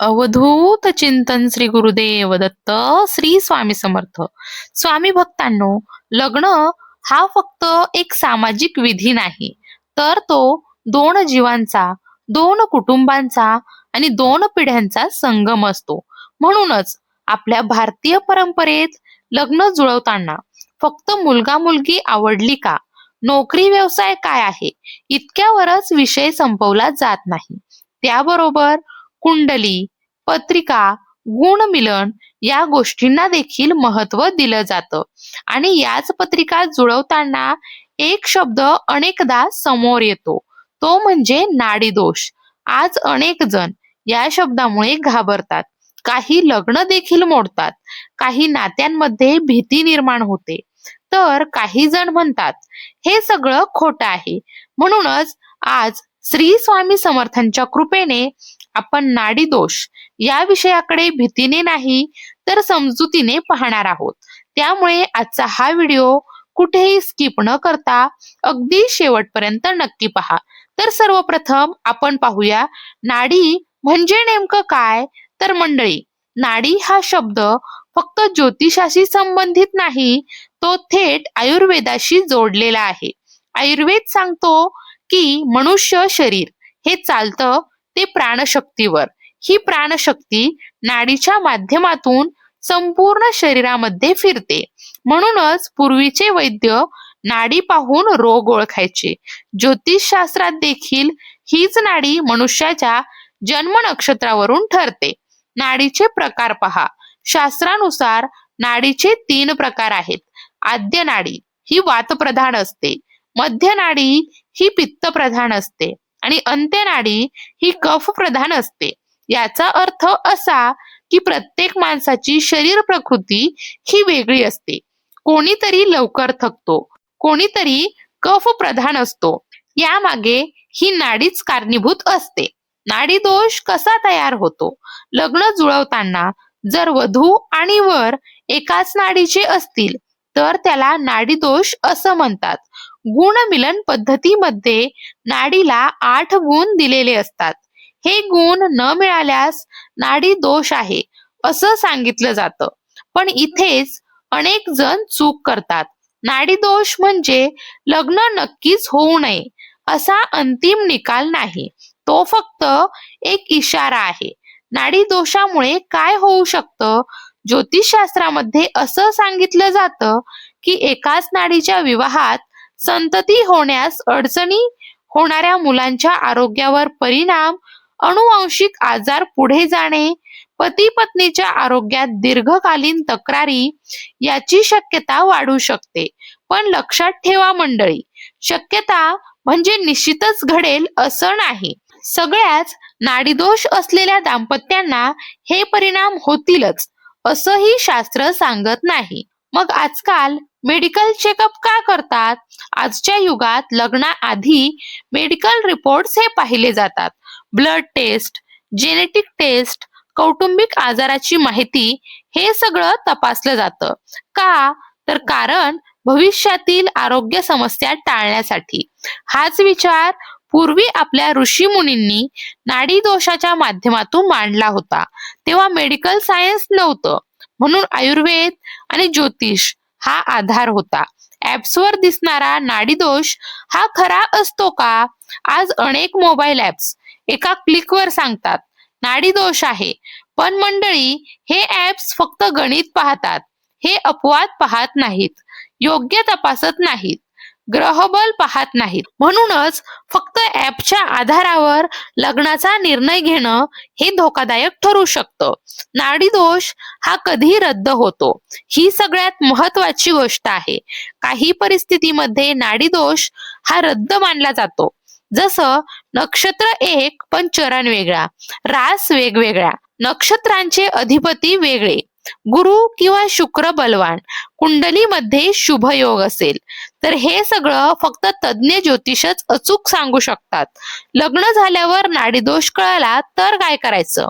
अवधूत चिंतन श्री गुरुदेव दत्त श्री स्वामी समर्थ. स्वामी भक्तांनो, लग्न हा फक्त एक सामाजिक विधी नाही, तर तो दोन जीवांचा, दोन कुटुंबांचा आणि दोन पिढ्यांचा संगम असतो. म्हणूनच आपल्या भारतीय परंपरेत लग्न जुळवताना फक्त मुलगा मुलगी आवडली का, नोकरी व्यवसाय काय आहे, इतक्यावरच विषय संपवला जात नाही. त्याबरोबर कुंडली, पत्रिका, गुणमिलन या गोष्टींना देखील महत्व दिलं जातं. आणि याच पत्रिका जुळवताना एक शब्द अनेकदा समोर येतो, तो म्हणजे नाडीदोष. आज अनेक जण या शब्दामुळे घाबरतात, काही लग्न देखील मोडतात, काही नात्यांमध्ये भीती निर्माण होते, तर काही जण म्हणतात हे सगळं खोटं आहे. म्हणूनच आज श्री स्वामी समर्थांच्या कृपेने आपण नाडीदोष या विषयाकडे भीतीने नाही, तर समजुतीने पाहणार आहोत. त्यामुळे आजचा हा व्हिडिओ कुठेही स्किप न करता अगदी शेवटपर्यंत नक्की पहा. तर सर्वप्रथम आपण पाहूया नाडी म्हणजे नेमकं काय. तर मंडळी, नाडी हा शब्द फक्त ज्योतिषाशी संबंधित नाही, तो थेट आयुर्वेदाशी जोडलेला आहे. आयुर्वेद सांगतो की मनुष्य शरीर हे चालतं ते प्राणशक्तीवर. ही प्राणशक्ती नाडीच्या माध्यमातून संपूर्ण शरीरामध्ये फिरते. म्हणूनच पूर्वीचे वैद्य नाडी पाहून रोग ओळखायचे. ज्योतिषशास्त्रात देखील हीच नाडी मनुष्याच्या जन्म नक्षत्रावरून ठरते. नाडीचे प्रकार पहा. शास्त्रानुसार नाडीचे 3 प्रकार आहेत. आद्य नाडी ही वातप्रधान असते, मध्य नाडी ही पित्तप्रधान असते आणि अंत्य नाडी ही कफ प्रधान असते. याचा अर्थ असा की प्रत्येक माणसाची शरीर प्रकृती ही वेगळी असते. कोणीतरी लवकर थकतो, कोणीतरी कफ प्रधान असतो. यामागे ही नाडीच कारणीभूत असते. नाडी दोष कसा तयार होतो? लग्न जुळवताना जर वधू आणि वर एकाच नाडीचे असतील तर त्याला नाडी दोष असं म्हणतात. गुणमिलन पद्धतीमध्ये नाडीला 8 गुण दिलेले असतात. हे गुण न मिळाल्यास नाडी दोष आहे असं सांगितलं जातं. पण इथेच अनेक जण चूक करतात. नाडी दोष म्हणजे लग्न नक्कीच होऊ नये असा अंतिम निकाल नाही, तो फक्त एक इशारा आहे. नाडी दोषामुळे काय होऊ शकतं? ज्योतिषशास्त्रामध्ये असं सांगितलं जातं की एकाच नाडीच्या विवाहात संतती होण्यास अडचणी, होणाऱ्या मुलांच्या आरोग्यावर परिणाम, अनुवांशिक आजार पुढे जाणे, पती पत्नीच्या आरोग्यात दीर्घकालीन तक्रारी याची शक्यता वाढू शकते. पण लक्षात ठेवा मंडळी, शक्यता म्हणजे निश्चितच घडेल असं नाही. सगळ्याच नाडीदोष असलेल्या दाम्पत्यांना हे परिणाम होतीलच असंही शास्त्र सांगत नाही. मग आजकाल मेडिकल चेकअप का करतात? आजच्या युगात लग्नाआधी मेडिकल रिपोर्ट्स हे पाहिले जातात. ब्लड टेस्ट, जेनेटिक टेस्ट, कौटुंबिक आजाराची माहिती हे सगळं तपासलं जातं. का? तर कारण भविष्यातील आरोग्य समस्या टाळण्यासाठी. हाच विचार पूर्वी आपल्या ऋषी मुनींनी नाडी दोषाच्या माध्यमातून मांडला होता. तेव्हा मेडिकल सायन्स नव्हतं, म्हणून आयुर्वेद आणि ज्योतिष हा आधार होता. ऍप्सवर दिसणारा नाडी दोष हा खरा असतो का? आज अनेक मोबाईल ऍप्स एका क्लिकवर सांगतात नाडी दोष आहे. पण मंडळी, हे ऍप्स फक्त गणित पाहतात, हे अपवाद पाहत नाहीत, योग्य तपासत नाहीत, ग्रहबल पाहत नाहीत. म्हणूनच फक्त ऍपच्या आधारावर लग्नाचा निर्णय घेणं हे धोकादायक ठरू शकतं. नाडी दोष हा कधी रद्द होतो, ही सगळ्यात महत्वाची गोष्ट आहे. काही परिस्थितीमध्ये नाडी दोष हा रद्द मानला जातो. जसं नक्षत्र एक पण चरण वेगळा, रास वेगवेगळ्या, नक्षत्रांचे अधिपती वेगळे, गुरु किंवा शुक्र बलवान, कुंडलीमध्ये शुभ योग असेल, तर हे सगळं फक्त तज्ञ ज्योतिषच अचूक सांगू शकतात. लग्न झाल्यावर नाडीदोष कळाला तर काय करायचं?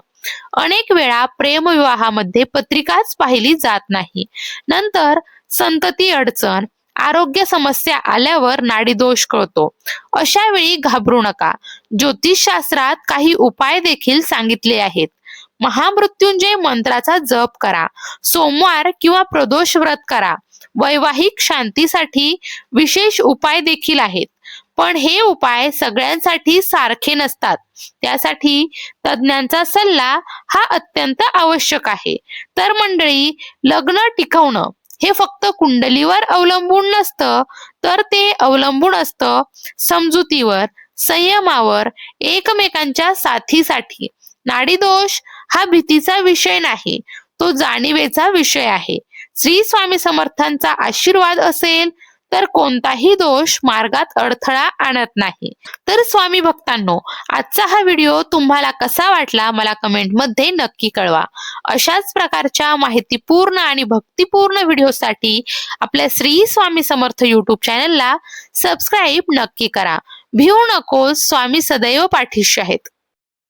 अनेक वेळा प्रेमविवाहामध्ये पत्रिकाच पाहिली जात नाही. नंतर संतती अडचण, आरोग्य समस्या आल्यावर नाडीदोष कळतो. अशा वेळी घाबरू नका. ज्योतिषशास्त्रात काही उपाय देखील सांगितले आहेत. महामृत्युंजय मंत्राचा जप करा, सोमवार किंवा प्रदोष व्रत करा. वैवाहिक शांतीसाठी विशेष उपाय देखील आहेत, पण हे उपाय सगळ्यांसाठी सारखे नसतात. त्यासाठी तज्ज्ञांचा सल्ला हा अत्यंत आवश्यक आहे. तर मंडळी, लग्न टिकवणं हे फक्त कुंडलीवर अवलंबून नसतं, तर ते अवलंबून असतं समजुतीवर, संयमावर, एकमेकांच्या साथीसाठी. नाडीदोष हा भीतीचा विषय नाही, तो जाणीवेचा विषय आहे. श्री स्वामी समर्थांचा आशीर्वाद असेल तर कोणताही दोष मार्गात अडथळा आणत नाही. तर स्वामी भक्तांनो, आजचा हा व्हिडिओ तुम्हाला कसा वाटला मला कमेंटमध्ये नक्की कळवा. अशाच प्रकारच्या माहितीपूर्ण आणि भक्तिपूर्ण व्हिडिओसाठी आपल्या श्री स्वामी समर्थ यूट्यूब चॅनलला सबस्क्राईब नक्की करा. भिवू नकोस, स्वामी सदैव पाठीशी आहेत.